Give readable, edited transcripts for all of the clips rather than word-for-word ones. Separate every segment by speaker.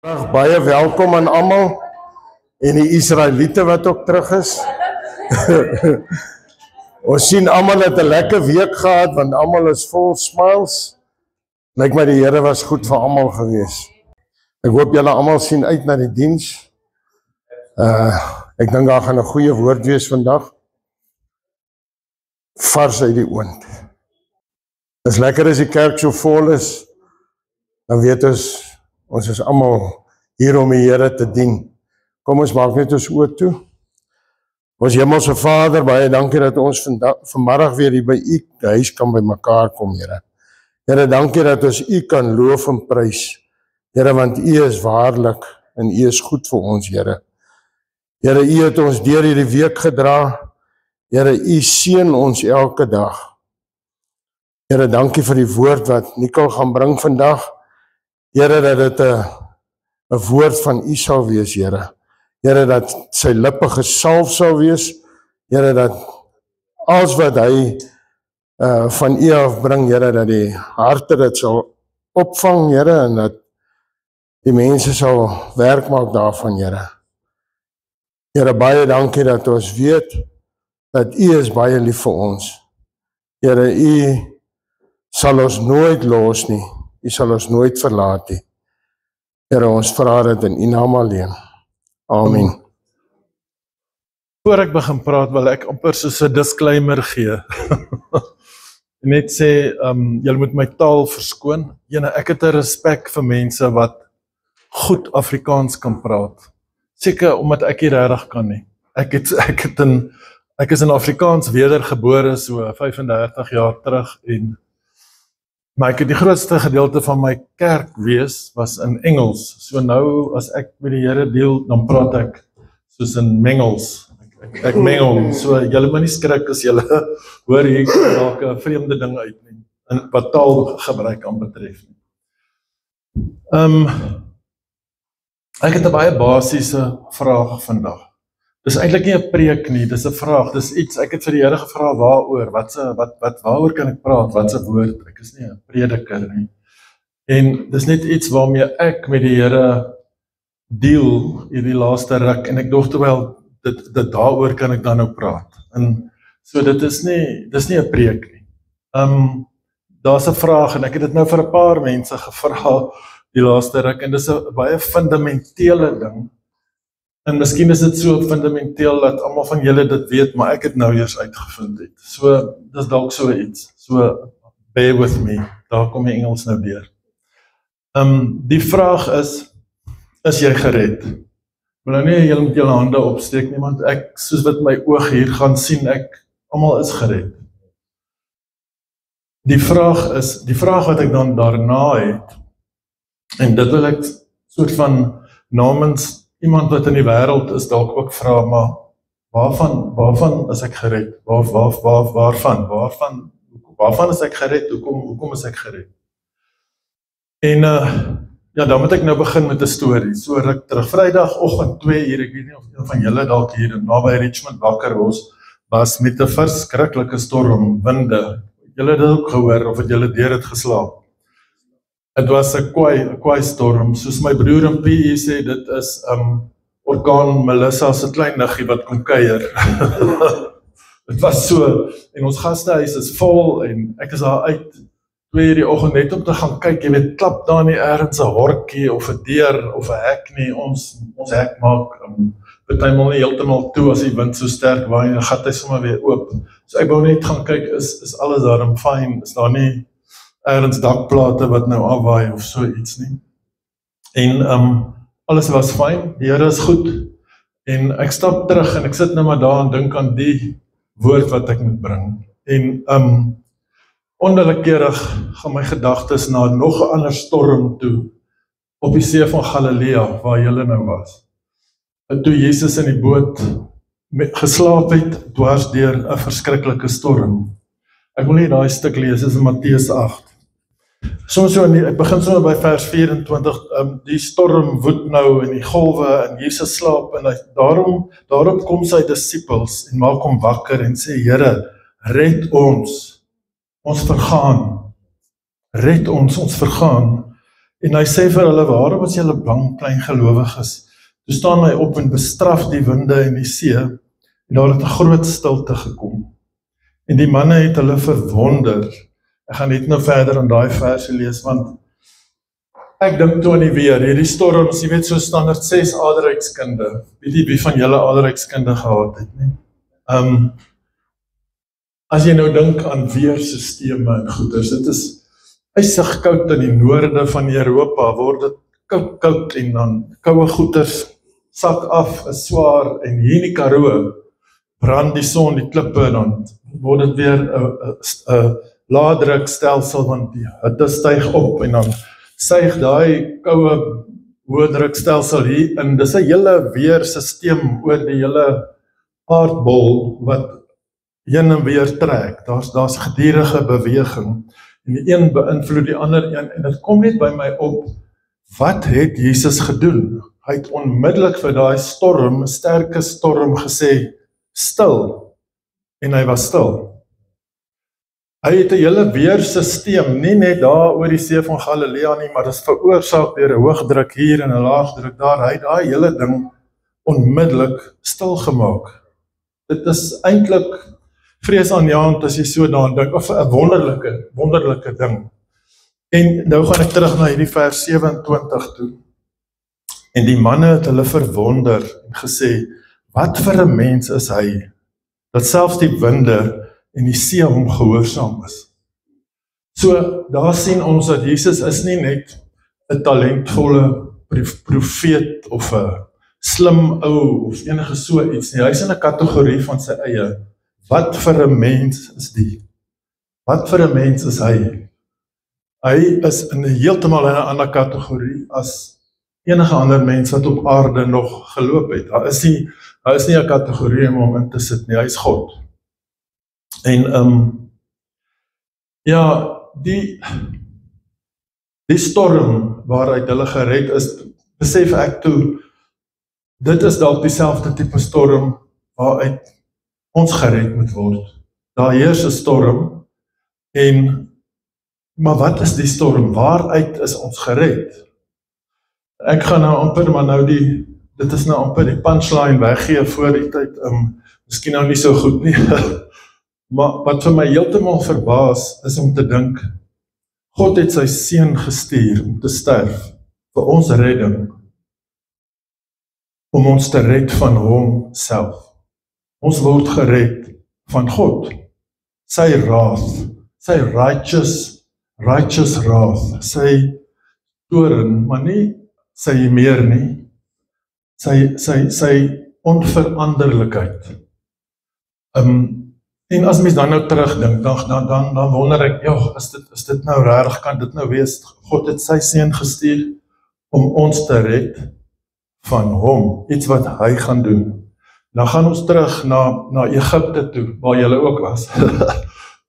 Speaker 1: Baie welkom aan almal en die Israeliete wat ook terug is. Ons sien almal het 'n lekker week gehad want almal is vol smiles. Lyk my die Here was goed vir almal gewees. Ek hoop julle almal sien uit na die diens. Ek dink daar gaan 'n goeie woord wees vandag. Vars uit die oond. Dis lekker as die kerk so vol is. Dan weet ons is almal hier om die Here te dien. Kom ons maak net ons oë toe. Ons Hemelse Vader, baie dankie dat ons vanmiddag weer hier by U huis kan by mekaar kom, Here. Here, dankie dat ons U kan loof en prys. Here, want U is waarlik en U is goed vir ons, Here. Here, U het ons deur hierdie week gedra. Here, U seën ons elke dag. Here, dankie vir die woord wat Nicole gaan bring vandag. Here, dat dit 'n woord van U sal wees, Here. Here, dat sy lippe gesalf sal wees. Here, dat alles wat hy van U afbring, Here, dat die harte dit sal opvang, Here, en dat die mense sal werk maak daarvan, Here. Here, baie dankie dat ons weet dat U is baie lief vir ons. Here, U sal ons nooit los nie. U sal ons nooit verlaat nie. Here, ons vra dit in U naam alleen. Amen.
Speaker 2: Voor ek begin praat, wil ek amper soos 'n disclaimer gee. Net sê, julle moet my taal verskoon. Ek het 'n respek vir mense wat goed Afrikaans kan praat. Seker omdat ek nie regtig kan nie. Ek is in Afrikaans wedergebore so 35 jaar terug maar ek het die grootste gedeelte van my kerkwees was in Engels. So nou as ek met die Here deel, dan praat ek soos in Mengels. Ek mengel. So julle moet nie skrik as julle hoor hier dalk 'n vreemde ding uitneem in wat taalgebruik aanbetref nie. Ek het 'n baie basiese vraag vandag. Dis eintlik nie 'n preek nie, dis 'n vraag. Dis iets, ek het vir die Here gevra waaroor, waaroor kan ek praat, wat 'n woord? Ek is nie 'n prediker nie. En dis net iets waarmee ek met die Here deel hierdie laaste ruk en ek dink terwyl dit daaroor kan ek dan nou praat. En so dit is nie 'n preek nie. Daar's 'n vraag en ek het dit nou vir 'n paar mense gevra die laaste ruk en dis 'n baie fundamentele ding. En miskien is dit so fundamenteel dat almal van julle dit weet, maar ek het nou eers uitgevind het. So, dis dalk so iets. So, bear with me. Daar kom die Engels nou deur. Die vraag is jy gered? Maar nou nie, julle moet julle hande opsteek nie, want ek, soos wat my oog hier gaan sien, almal is gered. Die vraag wat ek dan daarna het, en dit wil ek soort van namens iemand wat in die wêreld is dalk ook vra, maar waarvan is ek gered? Waarvan is ek gered? Hoekom is ek gered? En dan moet ek nou begin met 'n storie. So ruk terug Vrydagoggend 2:00, ek weet nie of een van julle dalk hier naby Richmond wakker was met 'n verskriklike storm, winde. Julle het dit ook gehoor of het julle deur het geslaap? Het was 'n kwaai storm, soos my broer in PE sê, dit is orkaan Melissa se klein niggie wat kom kuier. Dit was so, en ons gastehuis is vol, en ek is daar uit 2:00 die oggend net om te gaan kyk, jy weet, klap daar nie ergens 'n horkie, of 'n deur, of 'n hek nie, ons hek maak, partymal nie heeltemal toe, as die wind so sterk waai, en dan gat hy sommer weer oop. So ek wou net gaan kyk, is alles daarom fyn, is daar nie ergens dakplate wat nou afwaai of so iets nie. En alles was fyn, die Here is goed. En ek stap terug en ek sit nou maar daar en dink aan die woord wat ek moet bring. En onwillekeurig gaan my gedagtes na nog 'n ander storm toe op die see van Galilea waar julle nou was. En toe Jesus in die boot geslaap het dwars deur 'n verskriklike storm. Ek wil nie daai stuk lees, dit is in Matteus 8. Ek begin so by vers 24, die storm woed nou en die golwe en Jesus slaap en daarop kom sy disippels en maak hom wakker en sê, Here, red ons vergaan. Red ons vergaan. En hy sê vir hulle, waarom is julle bang, klein gelowiges? Toe staan hy op en bestraf die winde en die see, en daar het 'n groot stilte gekom. En die manne het hulle verwonder. Ek gaan net nou verder aan daai verse lees, want ek dink toe aan die weer, hierdie storms, jy weet so standaard 6 aardrykskunde, weet jy wie van julle aardrykskunde gehad het, nie? As jy nou dink aan weersisteme en goeders, dit is ysig koud in die noorde van Europa, word dit koud en dan koue goeders sak af, is swaar, en hier in die Karoo brand die son, die klippe, en dan word dit weer 'n laadrukstelsel, want die hitte styg op, en dan suig daai koue hoëdrukstelsel hier in. Dis 'n hele weersisteem oor die hele aardbol wat heen en weer trek. Daar's gedurende beweging, en die een beïnvloed die ander een, en dit kom net by my op, wat het Jesus gedoen? Hy het onmiddellik vir daai storm, 'n sterke storm, gesê, stil, en hy was stil. Hy het 'n hele weersisteem, nie net daar oor die see van Galilea nie, maar dit is veroorsaak deur 'n hoëdruk hier en 'n laagdruk daar. Hy het daai hele ding onmiddellik stil gemaak. Dit is eintlik vreesaanjaend as jy so daaraan dink, of 'n wonderlike ding. En nou gaan ek terug na hierdie vers 27 toe. En die manne het hulle verwonder en gesê, wat vir 'n mens is hy, dat selfs die winde en die see hom gehoorsaam is. So, daar sien ons dat Jesus is nie net 'n talentvolle profeet of 'n slim ou of enige so iets nie. Hy is in 'n kategorie van sy eie. Wat vir 'n mens is die? Wat vir 'n mens is hy? Hy is heeltemal in 'n ander kategorie as enige ander mens wat op aarde nog geloop het. Hy is nie 'n kategorie om hom in te sit nie, hy is God. En ja, die storm waaruit hulle gered is, besef ek toe, dit is dalk dieselfde tipe storm waaruit ons gered moet word. Daar heers 'n storm, maar wat is die storm? Waaruit is ons gered? Ek gaan nou amper, maar nou dit is nou amper die punchline weggee voor die tyd, miskien nou nie so goed nie, maar wat vir my heeltemal verbaas, is om te dink, God het sy seun gestuur om te sterf, vir ons redding, om ons te red van hom self. Ons word gered van God, sy wrath, sy righteous wrath, sy toorn, maar nie sy meer nie, sy onveranderlikheid. En as mens dan nou terugdink, dan wonder ek, ja, is dit nou regtig, kan dit nou wees, God het sy seun gestuur om ons te red van hom, iets wat hy gaan doen. Dan gaan ons terug na Egipte toe, waar julle ook was.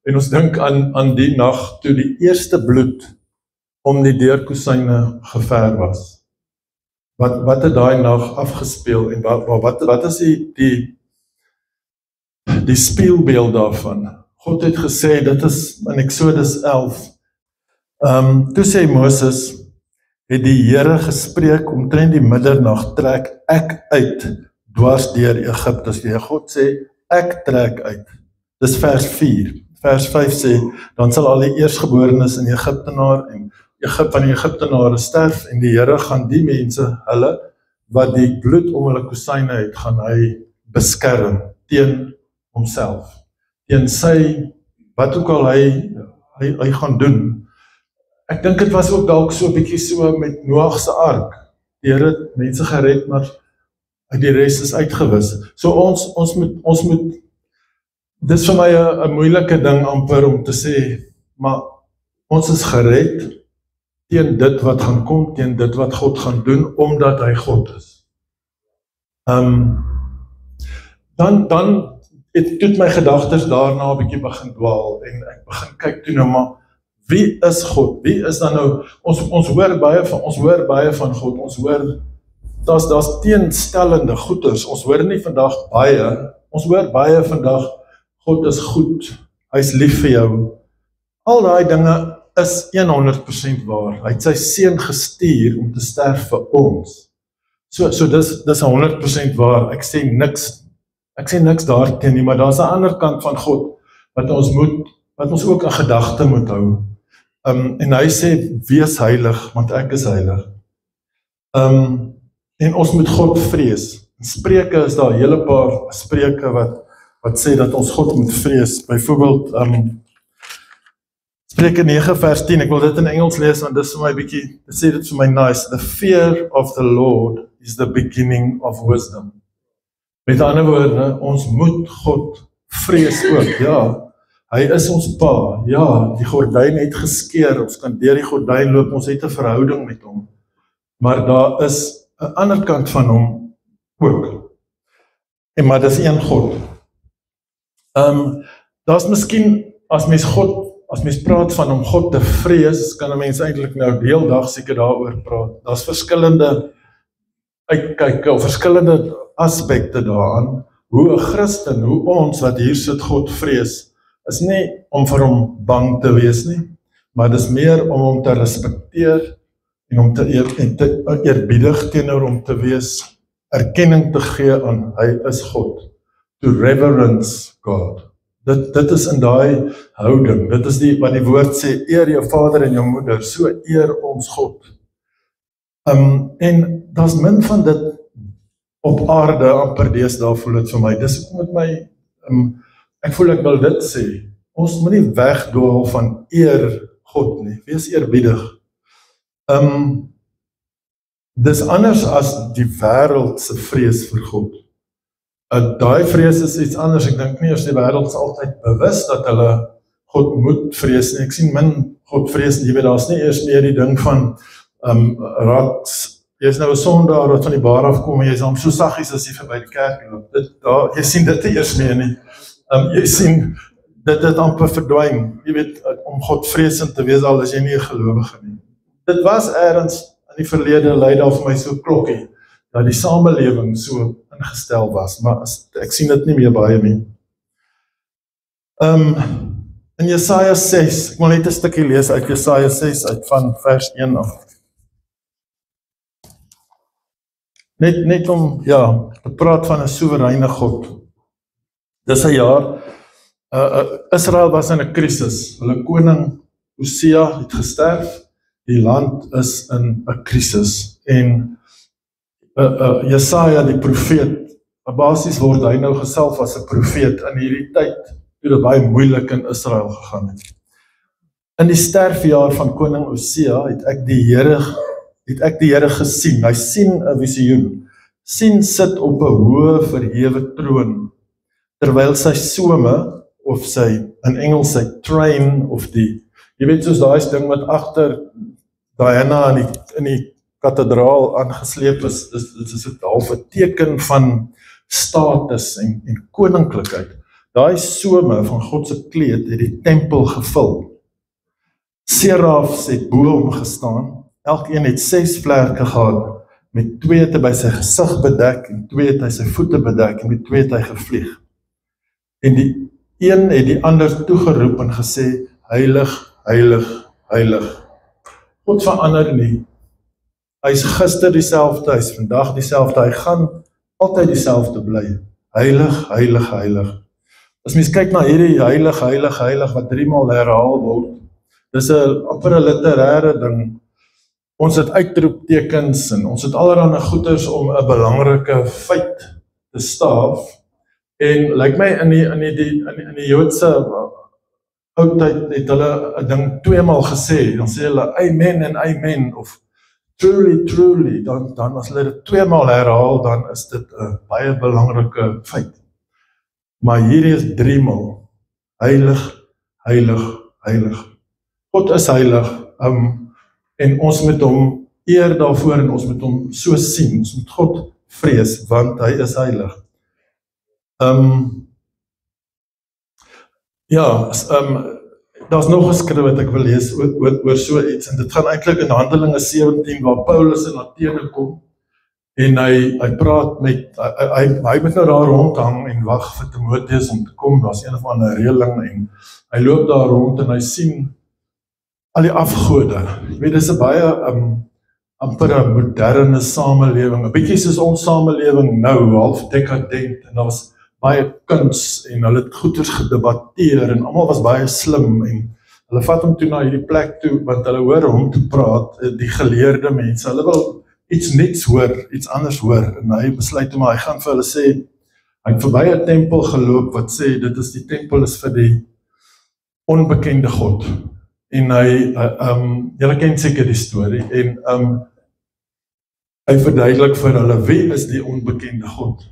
Speaker 2: En ons dink aan die nag toe die eerste bloed om die deurkosyne gever was. Wat het daai nag afgespeel, en wat is die spieelbeeld daarvan? God het gesê, dit is in Exodus 11, toe sê Moses, het die Here gespreek, omtrent die middernag trek ek uit, dwars deur Egipte. So God sê, ek trek uit. Dis vers 4. Vers 5 sê, dan sal al die eerstgeborenes in Egiptenaar en van die Egiptenare sterf, en die Here gaan die mense, hulle, wat die bloed om hulle kosyne het, gaan hy beskerm, teen homself, teen sy, wat ook al hy gaan doen. Ek dink dit was ook dalk so 'n bietjie so met Noag se ark. Die Here het mense gered, maar die res is uitgewis. So ons moet, dis vir my 'n moeilike ding amper om te sê, maar ons is gered teen dit wat gaan kom, teen dit wat God gaan doen, omdat hy God is. Dan het toe my gedagtes daarna 'n bietjie begin dwaal, en ek begin kyk toe nou, maar wie is God? Wie is dan nou, ons hoor baie van God, ons hoor, daar's teenstellende goeders, ons hoor nie vandag baie, ons hoor baie vandag, God is goed, hy is lief vir jou, al daai dinge is 100% waar. Hy het sy seun gestuur om te sterf vir ons. So dis 100% waar. Ek sê niks daarteen nie, maar daar's 'n ander kant van God wat ons ook in gedagte moet hou. En hy sê, wees heilig, want ek is heilig. En ons moet God vrees. In Spreuke is daar 'n hele paar spreuke wat sê dat ons God moet vrees. Byvoorbeeld, Spreuke 9 vers 10, ek wil dit in Engels lees, want dit is vir my bietjie, dit sê dit vir my nice. The fear of the Lord is the beginning of wisdom. Met ander woorde, ons moet God vrees ook, ja. Hy is ons pa, ja, die gordyn het geskeur, ons kan deur die gordyn loop, ons het 'n verhouding met hom. Maar daar is 'n ander kant van hom ook. Maar dis een God. Daar's miskien, as mens praat van om God te vrees, kan 'n mens eintlik nou die hele dag seker daaroor praat. Daar's verskillende uitkyke of verskillende aspekte daaraan, hoe 'n Christen, hoe ons wat hier sit God vrees, is nie om vir hom bang te wees nie, maar dis meer om hom te respekteer en om te eerbiedig teenoor hom te wees, erkenning te gee aan hy is God, to reverence God. Dit is in daai houding, dit is wat die woord sê, eer jou vader en jou moeder, so eer ons God. En daar's min van dit op aarde, amper deesdae voel dit vir my, dis ook met my, ek voel ek wil dit sê, ons moet nie wegdwaal van eer God nie, wees eerbiedig. Dis anders as die wêreld se vrees vir God. Daai vrees is iets anders, ek dink nie as die wêreld is altyd bewus dat hulle God moet vrees nie, ek sien min God vrees nie, jy weet, daar's nie eers meer die ding van, jy is nou 'n sondaar wat van die bar afkom en jy is hom so saggies as jy verby die kerk loop, jy sien dit nie eers meer nie, jy sien, dit amper verdwyn, jy weet, om God vreesend te wees, al is jy nie 'n gelowige nie. Dit was ergens in die verlede, lei daar vir my so klokkie, dat die samelewing so ingestel was, maar ek sien dit nie meer baie nie. In Jesaja 6, ek wil net 'n stukkie lees uit Jesaja 6, uit van vers 1 af. Net om, te praat van 'n soewereine God. Dis 'n jaar, Israel was in 'n krisis, hulle koning Osia het gesterf, die land is in 'n krisis, en Jesaja die profeet, basies word hy nou gesalf as 'n profeet in hierdie tyd, toe dit baie moeilik in Israel gegaan het. In die sterfjaar van koning Osia het ek die Here gesien, hy sien 'n visioen, sien sit op 'n hoë verhewe troon, terwyl sy some, of sy, in Engels sy train, of jy weet soos daai ding wat agter Diana in die kathedraal aangesleep is, dit is 'n half 'n teken van status en koninklikheid. Daai some van God se kleed het die tempel gevul. Serafs het bo hom gestaan, elkeen het 6 vlerke gehad, met 2 het hy by sy gesig bedek, en 2 het hy sy voete bedek, en met 2 het hy gevlieg. En die een het die ander toegeroep en gesê, heilig, heilig, heilig. God verander nie. Hy is gister dieselfde, hy is vandag dieselfde, hy gaan altyd dieselfde bly. Heilig, heilig, heilig. As mens kyk na hierdie heilig, heilig, heilig, wat 3 maal herhaal word, dis amper 'n literêre ding. Ons het uitroeptekens en ons het allerlei goeders om 'n belangrike feit te staaf. En lyk my in die Joodse oudtyd het hulle 'n ding 2 maal gesê, dan sê hulle amen en amen, of truly, truly, dan as hulle dit 2 maal herhaal, dan is dit 'n baie belangrike feit. Maar hier is 3 maal, heilig, heilig, heilig. God is heilig, en ons moet hom eer daarvoor, en ons moet hom so sien, ons moet God vrees, want hy is heilig. Daar's nog 'n skrif wat ek wil lees oor so iets, en dit gaan eintlik in Handelinge 17, waar Paulus in Athene kom, en hy praat met, hy moet nou daar rondhang en wag vir Timoteus om te kom, daar's een of ander reëling, en hy loop daar rond en hy sien al die afgode. Jy weet, dis 'n baie amper 'n moderne samelewing, 'n bietjie soos ons samelewing nou, half dekadent, en daar was baie kuns, en hulle het goeders gedebatteer, en almal was baie slim, en hulle vat hom toe na hierdie plek toe, want hulle hoor hom toe praat, die geleerde mense, hulle wil iets niets hoor, iets anders hoor, en hy besluit maar, hy gaan vir hulle sê, hy het verby 'n tempel geloop, wat sê, dit is die tempel is vir die onbekende God, en hy, julle ken seker die storie, en hy verduidelik vir hulle, wie is die onbekende God,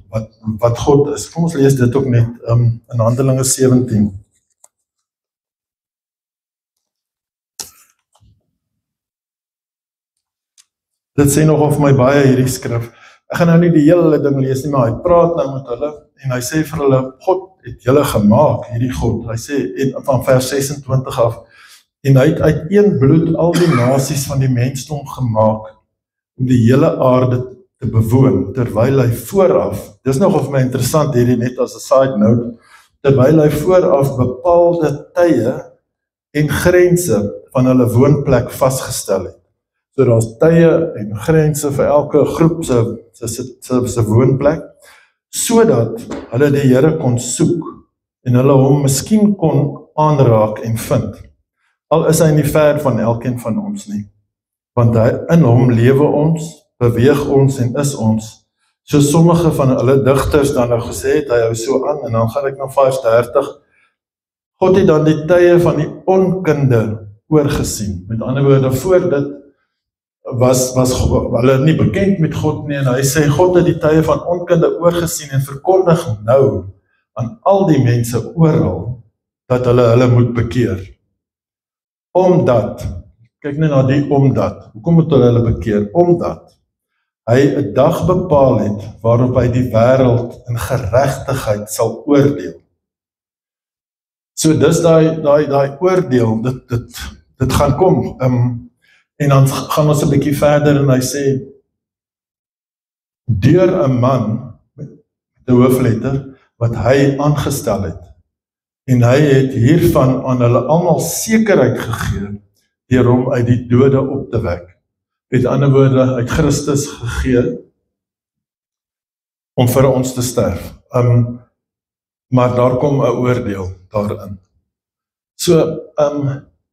Speaker 2: wat God is. Kom ons lees dit ook net in Handelinge 17. Dit sê nog vir my baie hierdie skrif. Ek gaan nou nie die hele ding lees nie, maar hy praat nou met hulle, en hy sê vir hulle, God het julle gemaak, hierdie God. Hy sê, van vers 26 af, en hy het uit een bloed al die nasies van die mensdom gemaak, om die hele aarde te bewoon, terwyl hy vooraf, dis nog vir my interessant hierdie net as 'n side note, terwyl hy vooraf bepaalde tye en grense van hulle woonplek vasgestel het. So daar's tye en grense vir elke groep se woonplek, sodat hulle die Here kon soek, en hulle hom miskien kon aanraak en vind. Al is hy nie ver van elkeen van ons nie. Want in hom lewe ons, beweeg ons en is ons. So sommige van hulle digters dan nou gesê het, hy hou so aan, en dan gaan ek na vers 30. God het dan die tye van die onkunde oorgesien. Met ander woorde, voor dit was hulle nie bekend met God nie, en hy sê, God het die tye van onkunde oorgesien en verkondig nou aan al die mense oral, dat hulle moet bekeer. Omdat, kyk net na die omdat, hoekom moet hulle bekeer? Omdat hy 'n dag bepaal het, waarop hy die wêreld in geregtigheid sal oordeel. So dis daai oordeel, dit gaan kom, en dan gaan ons 'n bietjie verder, en hy sê, deur 'n man, met 'n hoofletter, wat hy aangestel het, en hy het hiervan aan hulle almal sekerheid gegee, deur hom uit die dode op te wek. Met ander woorde, uit Christus gegee, om vir ons te sterf. Maar daar kom 'n oordeel daarin. So,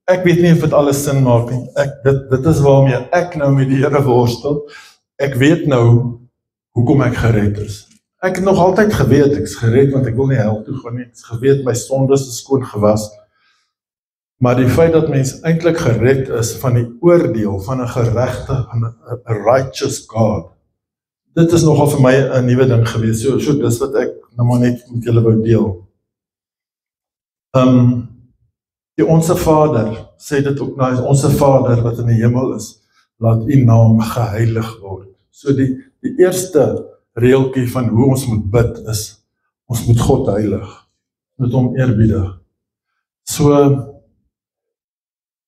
Speaker 2: ek weet nie of dit alles sin maak nie. Dit is waarmee ek nou met die Here worstel. Ek weet nou, hoekom ek gered is. Ek het nog altyd geweet, ek is gered, want ek wil nie hel toe gaan nie. Ek is geweet, my sondes is skoon gewas. Maar die feit dat mens eintlik gered is van die oordeel van 'n geregte, 'n righteous God, dit is nogal vir my 'n nuwe ding gewees. So dis wat ek nou maar net met julle wou deel. Die Onse Vader sê dit ook nou, Onse Vader wat in die hemel is, laat u naam geheilig word. So die eerste reeltjie van hoe ons moet bid is, ons moet God heilig, moet hom eerbiedig. So,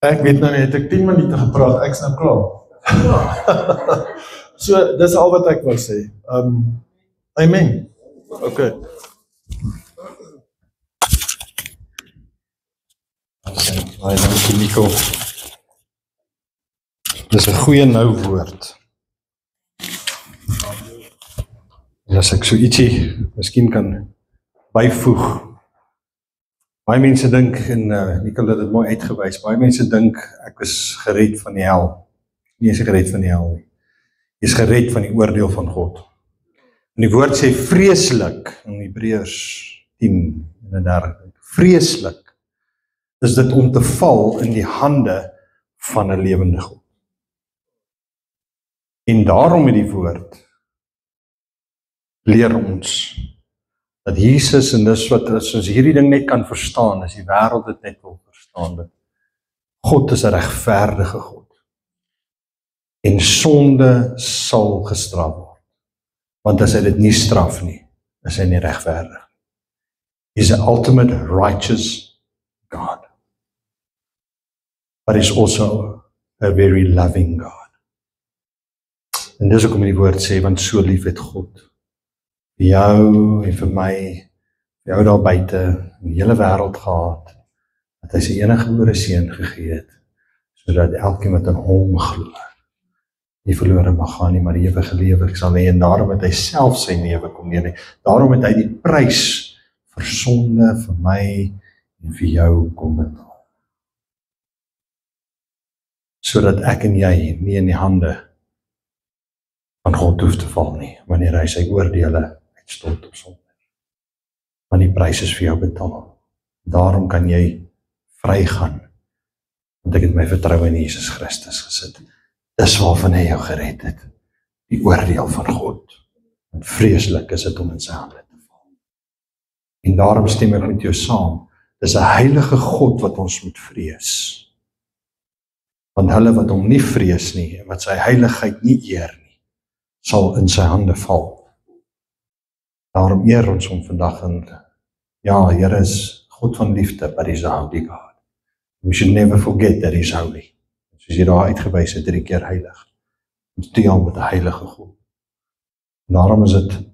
Speaker 2: ek weet nou nie, het ek 10 minute gepraat, ek is nou klaar. So, dis al wat ek wil sê. Amen. Okay. Baie dankie, Nico. Dis 'n goeie nou woord. En as ek so ietsie miskien kan byvoeg. Baie mense dink, en Nico het dit mooi uitgewys, baie mense dink ek is gered van die hel. Nie is ek gered van die hel nie. Jy is gered van die oordeel van God. En die woord sê vreeslik in Hebreërs 10 en 30. Vreeslik is dit om te val in die hande van 'n lewende God. En daarom met die woord leer ons dat Jesus, en dis wat as ons hierdie ding net kan verstaan, as die wêreld dit net wil verstaan, dat God is 'n regverdige God. En sonde sal gestraf word. Want as hy dit nie straf nie, is hy nie regverdig. He's an ultimate righteous God. But he's also a very loving God. En dis ook om die woord sê, want so lief het God vir jou en vir my, vir jou daar buite, in die hele wêreld gehad, dat hy sy enige gebore seun gegee het,
Speaker 3: sodat elkeen wat in hom glo, nie verlore mag gaan nie, maar die ewige lewe sal hê, en daarom het hy self sy lewe kom neer. Daarom het hy die prys vir sonde, vir my en vir jou kom betaal. Sodat ek en jy nie in die hande van God hoef te val nie, wanneer hy sy oordeele uitstort op sonde. Want die prys is vir jou betaal. Daarom kan jy vry gaan, want ek het my vertroue in Jesus Christus gesit. Dis waarvan hy jou gered het, die oordeel van God. En vreeslik is dit om in sy hande te val. En daarom stem ek met jou saam, dis 'n heilige God wat ons moet vrees. Want hulle wat hom nie vrees nie, en wat sy heiligheid nie eer nie, sal in sy hande val. Daarom eer ons hom vandag en ja, Here is God van liefde, but he's a holy God. We should never forget that he's holy. Soos jy daar uitgewys het, 3 keer heilig. Ons deel met 'n heilige God. En daarom is dit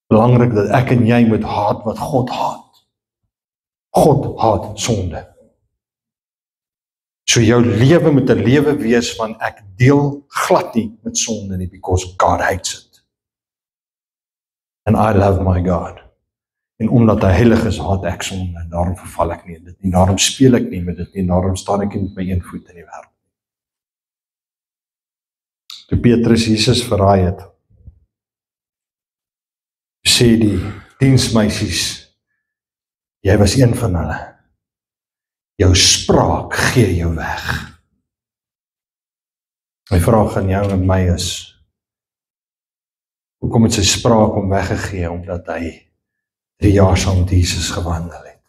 Speaker 3: belangrik dat ek en jy moet haat wat God haat. God haat sonde. So jou lewe moet 'n lewe wees van ek deel glad nie met sonde nie, because God hates it. And I love my God. En omdat hy heilig is, haat ek sonde, en daarom verval ek nie in dit nie, daarom speel ek nie met dit nie, daarom staan ek nie met my een voet in die wêreld. Toe Petrus Jesus verraai het, sê die diensmeisies, jy was een van hulle. Jou spraak gee jou weg. My vraag aan jou en my is, hoekom het sy spraak hom weggegee? Omdat hy 3 jaar saam met Jesus gewandel het.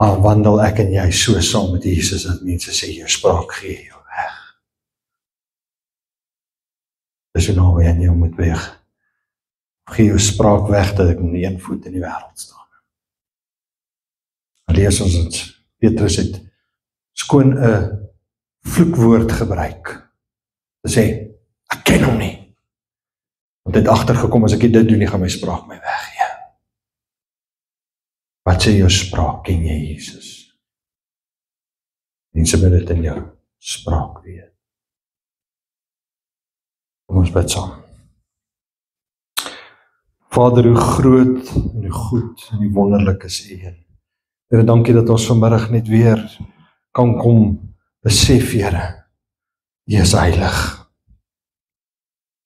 Speaker 3: Maar wandel ek en jy so saam met Jesus, dat mense sê, jou spraak gee jou weg. Dis hoe naby aan jou moet weeg. Gee jou spraak weg, dat ek met een voet in die wêreld staan. Lees ons het, Petrus het skoon 'n vloekwoord gebruik. Te sê, ek ken hom nie. Want hy het agtergekom, as ek dit doen, nie gaan my spraak my weggee. Wat sê jou spraak, ken jy Jesus? Mense moet dit in jou spraak weet. Kom ons bid saam. Vader, hoe groot en hoe goed en hoe wonderlik is U. Here, dankie dat ons vanmiddag net weer kan kom besef, Here, U is heilig.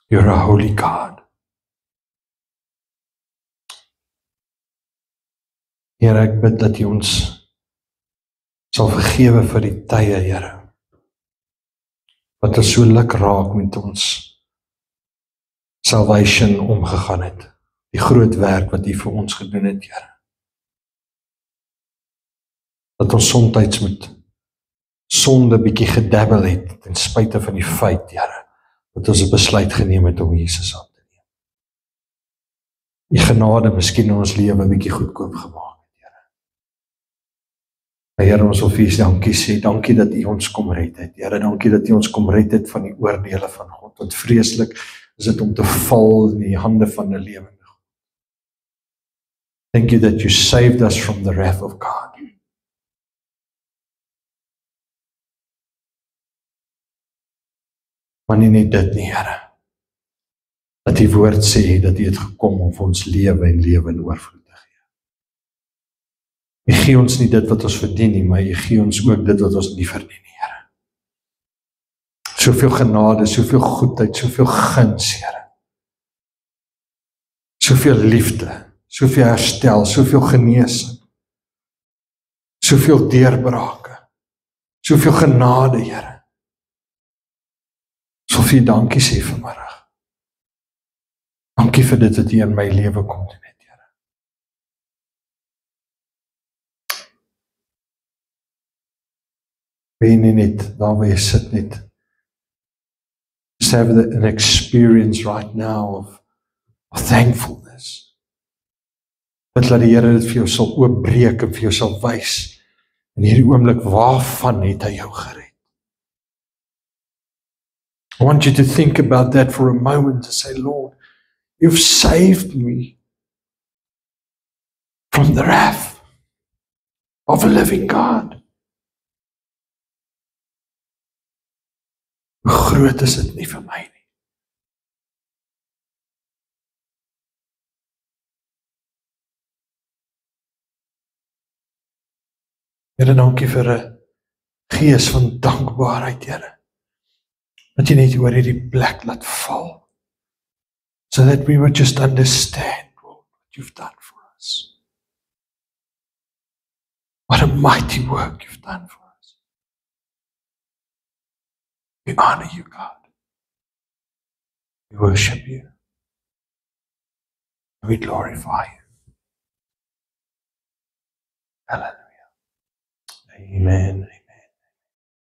Speaker 3: You're a holy God. Here, ek bid dat U ons sal vergewe vir die tye, Here, wat ons so luk raak met ons salvation omgegaan het. Die groot werk wat U vir ons gedoen het, Here. Dat ons soms met sonde bietjie gedabbel het, ten spyte van die feit, Here, dat ons 'n besluit geneem het om Jesus aan te neem. U genade miskien in ons lewe bietjie goedkoop gemaak het, Here. Here, ons wil vir U dankie sê, dankie dat U ons kom red het, Here, dankie dat U ons kom red het van die oordeele van God, want vreeslik is dit om te val in die hande van 'n lewende God. Thank you that you saved us from the wrath of God. Maar nie net dit nie, Here. Dat die woord sê, dat U het gekom om vir ons lewe en lewe in oorvloed te gee. U gee ons nie dit wat ons verdien nie, maar U gee ons ook dit wat ons nie verdien nie, Here. Soveel genade, soveel goedheid, soveel guns, Here. Soveel liefde, soveel herstel, soveel genesing, soveel deurbrake, soveel genade, Here. Vir dankie sê vanmiddag. Dankie vir dit wat U in my lewe kom doen het, Here. Wees nie net, daar waar jy sit net. Just have an experience right now of thankfulness. Dat laat die Here dit vir jou sal oopbreek en vir jou sal wys. In hierdie oomblik, waarvan het hy jou gered? I want you to think about that for a moment to say, Lord, You've saved me from the wrath of a living God. groot is dit nie vir my nie. Here, dankie vir 'n gees van dankbaarheid, Here. Dat jy net oor hierdie plek laat val. So that we would just understand, Lord, what you've done for us. What a mighty work you've done for us. We honor you, God. We worship you. We glorify you. Hallelujah. Amen.